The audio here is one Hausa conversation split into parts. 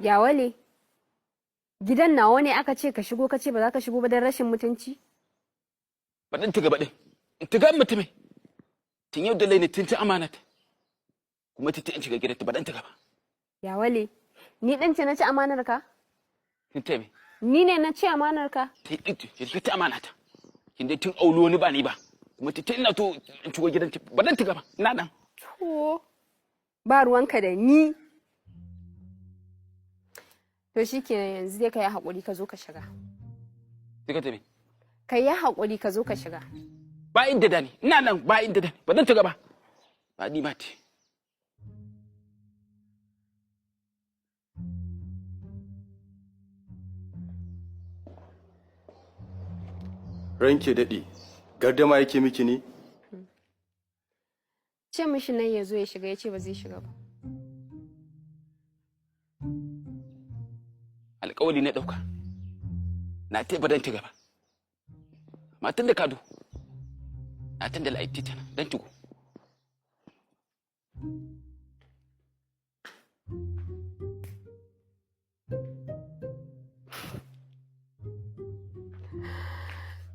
Ya wale, gidan nawa ne aka ce ka shigo ka ce ba za ka shigo ba don rashin mutunci? Ba dan tiga ba din. Tiga mutumin. Tun yau da laini tun ta amanata. Kuma ta in shiga gidanta ba dan tiga ba. Ya wale, ni ɗan ce na ci amanar ka? Tun ta me? Ni ne na ci amanar ka? Ta ta amanata. Kin dai tun aulu wani ba ni ba. Kuma ta ina to in shigo gidanta ba dan tiga ba. Na dan. To, ba ruwanka da ni. To shi kenan yanzu dai ka yi haƙuri ka zo ka shiga. Tiga ta me? Ka yi haƙuri ka zo ka shiga. Ba inda da ni. Ina nan ba inda da ni. Ba dan tiga ba. Ba ni ma ce. Ranke daɗe, gardama yake miki ne? Ce mishi nan ya zo ya shiga ya ce ba zai shiga ba. Alƙawari na ɗauka. Na ta ba dan tiga ba. Matan da kado. Na tan da la'aiti tana dan tigo.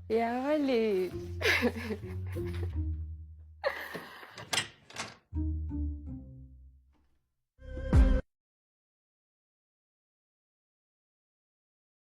Ya wale.